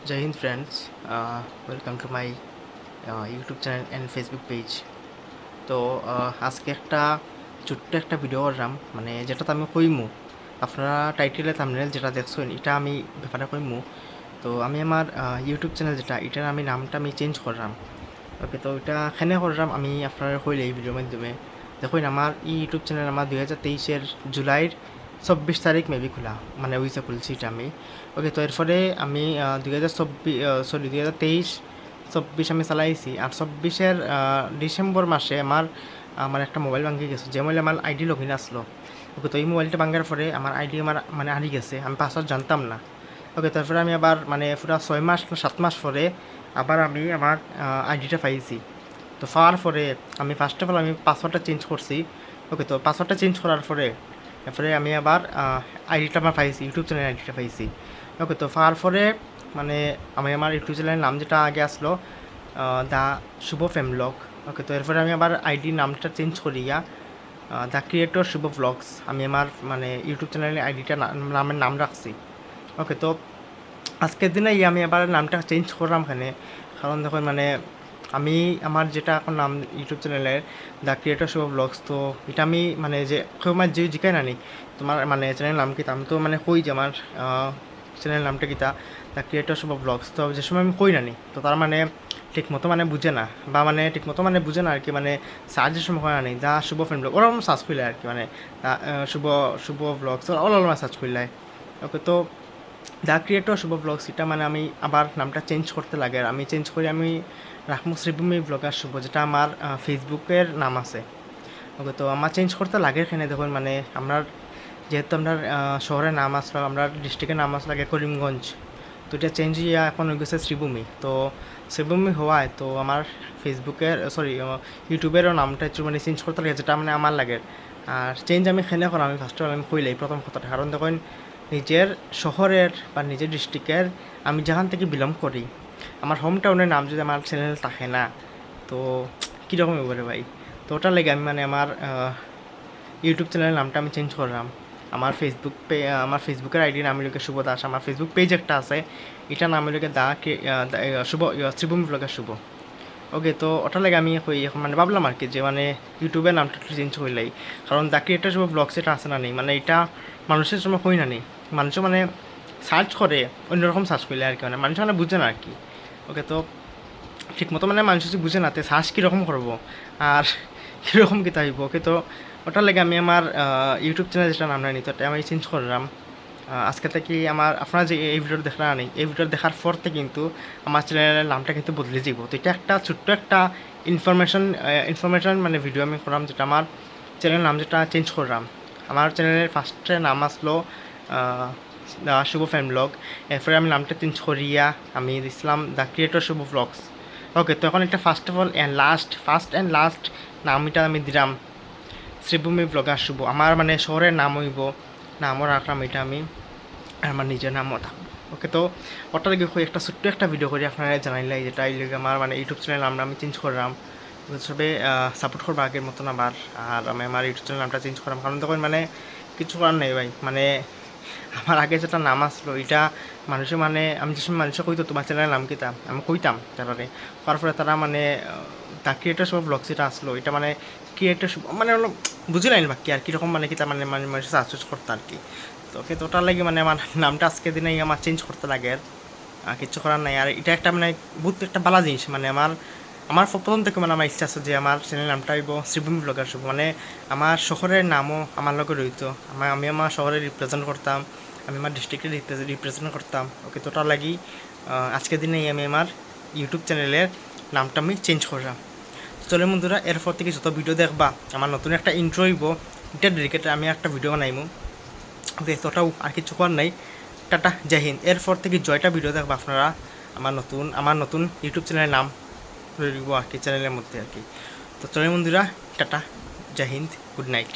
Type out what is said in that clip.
Jai Hind friends, welcome to my YouTube channel and Facebook page. তো আজকে ছোট্ট একটা ভিডিও করলাম, মানে যেটা তো আমি কইমু আপনারা টাইটেলে থাম্বনেল যেটা দেখছেন এটা আমি ব্যাপারে কইমু। তো আমি আমার ইউটিউব চ্যানেল যেটা এটার আমি নামটা আমি চেঞ্জ করলাম। ওকে, তো এটা এখানে করলাম আমি আপনারা কইলে এই ভিডিওর মাধ্যমে দেখুন আমার ইউটিউব চ্যানেল আমার 2023-এর জুলাইয়ের 24 তারিখ মেবি খোলা, মানে উইসে খুলছি এটা আমি। ওকে, তো এরপরে আমি 2023-24 আমি চালাইছি, আর 24-এর ডিসেম্বর মাসে আমার একটা মোবাইল ভাঙি গেছে, যে মোবাইলে আমার আইডি লগ ইন আসলো। ওকে, তো এই মোবাইলটা ভাঙার পরে আমার আইডি আমার মানে হারিয়ে গেছে, আমি পাসওয়ার্ড জানতাম না। ওকে, তারপরে আমি আবার মানে পুরো 6 মাস 7 মাস পরে আবার আমি আমার আইডিটা পাইছি। তো পাওয়ার পরে আমি ফার্স্ট অফ অল আমি পাসওয়ার্ডটা চেঞ্জ করছি। ওকে, তো পাসওয়ার্ডটা চেঞ্জ করার পরে এরপরে আমি আবার আইডিটা আমার পাইছি, ইউটিউব চ্যানেল আইডিটা পাইছি। ওকে, তো পাওয়ার পরে মানে আমি আমার ইউটিউব চ্যানেলের নাম যেটা আগে আসলো দ্য শুভ ফ্যামলগ। ওকে, তো এরপরে আমি আবার আইডির নামটা চেঞ্জ করিয়া দ্য ক্রিয়েটর শুভ ব্লগস আমি আমার মানে ইউটিউব চ্যানেলের আইডিটা নামের নাম রাখছি। ওকে, তো আজকের দিনে আমি আবার নামটা চেঞ্জ করলাম এখানে, কারণ দেখুন মানে আমি আমার যেটা এখন নাম ইউটিউব চ্যানেলের দ্য ক্রিয়েটর শুভ ব্লগস, তো এটা আমি মানে যে কেউ আমার যে জিজ্ঞাসা নানি তোমার মানে চ্যানেল নাম কিতা, আমি তো মানে কই যে আমার চ্যানেল নামটা কিতা দ্য ক্রিয়েটর শুভ ব্লগস। তো যে সময় আমি কই নানি তো তার মানে ঠিকমতো মানে বুঝে না, বা মানে ঠিকমতো মানে বুঝে না আর কি, মানে সার্চের সময় হয় না দ্য শুভ ফ্যান ব্লগ ওরকম সার্চ করলে আর কি, মানে শুভ শুভ ব্লগস ওরকম সার্চ করলে। ওকে, তো দ্য ক্রিয়েটর শুভ ব্লগস এটা মানে আমি আবার নামটা চেঞ্জ করতে লাগে, আর আমি চেঞ্জ করি আমি রাখমু শ্রীভূমি ব্লগার শুভ, যেটা আমার ফেসবুকের নাম আছে। ওকে, তো আমার চেঞ্জ করতে লাগে এখানে দেখুন মানে আপনার যেহেতু আপনার শহরের নাম আসলো, আমরা ডিস্ট্রিক্টের নাম আসলো আগে করিমগঞ্জ, তো এটা চেঞ্জ হয়ে এখন হয়ে গেছে শ্রীভূমি। তো শ্রীভূমি হওয়ায় তো আমার ফেসবুকের ইউটিউবেরও নামটা একটু মানে চেঞ্জ করতে লাগে, যেটা মানে আমার লাগে। আর চেঞ্জ আমি এখানে করা আমি ফার্স্ট অফ অল আমি কইলাই প্রথম কথাটা, কারণ দেখুন নিজের শহরের বা নিজের ডিস্ট্রিক্টের আমি যেখান থেকে বিলং করি আমার হোম টাউনের নাম যদি আমার চ্যানেল থাকে না, তো কীরকম হবে ভাই। তো ওটার লেগে আমি মানে আমার ইউটিউব চ্যানেলের নামটা আমি চেঞ্জ করলাম। আমার ফেসবুকের আইডির নাম হলো শুভ দাস, আমার ফেসবুক পেজ একটা আছে, এটার নাম হলো শুভ শ্রীভূমি ব্লগার শুভ। ওকে, তো ওটার লাগে আমি এখন মানে ভাবলাম আর কি যে মানে ইউটিউবের নামটা একটু চেঞ্জ করলেই, কারণ দ্য ক্রিয়েটর শুভ ব্লগস এটা আছে না নেই, মানে এটা মানুষের সময় হই না নেই, মানুষ মানে সার্চ করে অন্যরকম সার্চ করলে আর কি, মানে মানুষ মানে বুঝে না আর কি। ওকে, তো ঠিকমতো মানে মানুষ যদি বুঝে না তে সার্চ কীরকম করবো আর কীরকম কী তাইব। ওকে, তো ওটার লাগে আমি আমার ইউটিউব চ্যানেল যেটা নাম নেই তো এটা আমি চেঞ্জ করলাম। আজকে থেকে আপনারা যে এই ভিডিওটা দেখলেন না, এই ভিডিওটা দেখার পর থেকে কিন্তু আমার চ্যানেলের নামটা কিন্তু বদলে যাব। তো এটা একটা ছোট্ট একটা ইনফরমেশন মানে ভিডিও আমি করলাম, যেটা আমার চ্যানেলের নাম যেটা চেঞ্জ করলাম। আমার চ্যানেলের ফার্স্টে নাম আসলো শুভ ফ্যান ব্লগ, এরপরে আমি নামটা চেঞ্জ করিয়া আমি দিছিলাম দ্য ক্রিয়েটর শুভ ব্লগস। ওকে, তো এখন একটা ফার্স্ট অ্যান্ড লাস্ট নামটা আমি দিলাম শ্রীভূমি ব্লগার শুভ, আমার মানে শহরের নাম হইব, নামও রাখলাম এটা আমি, আমার নিজের নামও থাকবো। ওকে, তো ওটা লাগে একটা ছোট্ট একটা ভিডিও করে আপনারা জানাইলাই, যেটা এই লাগে আমার মানে ইউটিউব চ্যানেল নামটা আমি চেঞ্জ করলাম। সবে সাপোর্ট করবো আগের মতন আবার, আর আমি আমার ইউটিউব চ্যানেল নামটা চেঞ্জ করলাম, কারণ তখন মানে কিছু করার নেই ভাই, মানে আমার আগে যেটা নাম আসলো এটা মানুষে মানে আমি যে সময় মানুষে কইতো তোমার চ্যানেলের নাম কিতা আমি কইতাম তারপরে, তারপরে তারা মানে দ্য ক্রিয়েটর সব ব্লগস যেটা আসলো এটা মানে ক্রিয়েটর মানে অলপ বুঝিলাইন বাকি আর কীরকম মানে কিতা মানে মানুষ সার্চ করতে আর কি। তো ওকে, তো ওটার লাগে মানে আমার নামটা আজকে দিনে আমার চেঞ্জ করতে লাগে, আর কিচ্ছু করার নাই। আর এটা একটা মানে বহুত একটা ভালো জিনিস, মানে আমার প্রথম থেকে মানে আমার ইচ্ছা আছে যে আমার চ্যানেল নামটা হইব শ্রীভূমি ব্লগার শুভ, মানে আমার শহরের নামও আমার লগে রইতো, আমি আমার শহরে রিপ্রেজেন্ট করতাম, আমি আমার ডিস্ট্রিক্টে রিপ্রেজেন্ট করতাম। ওকে, তো ওটার লাগি আজকের দিনেই আমি আমার ইউটিউব চ্যানেলের নামটা আমি চেঞ্জ করলাম। চলে বন্ধুরা, এরপর থেকে যত ভিডিও দেখবা আমার নতুন একটা ইন্ট্রো হইব, এটা ডেডিকেটেড আমি একটা ভিডিও বানাইমু। ওকে, তোটাও আর কিছু করার নাই। টাটা, জয় হিন্দ। এরপর থেকে জয়টা ভিডিও দেখবা আপনারা আমার নতুন ইউটিউব চ্যানেলের নাম রইব আর কি, চ্যানেলের মধ্যে আর কি। তো চলে বন্ধুরা, টাটা, জয় হিন্দ, গুড নাইট।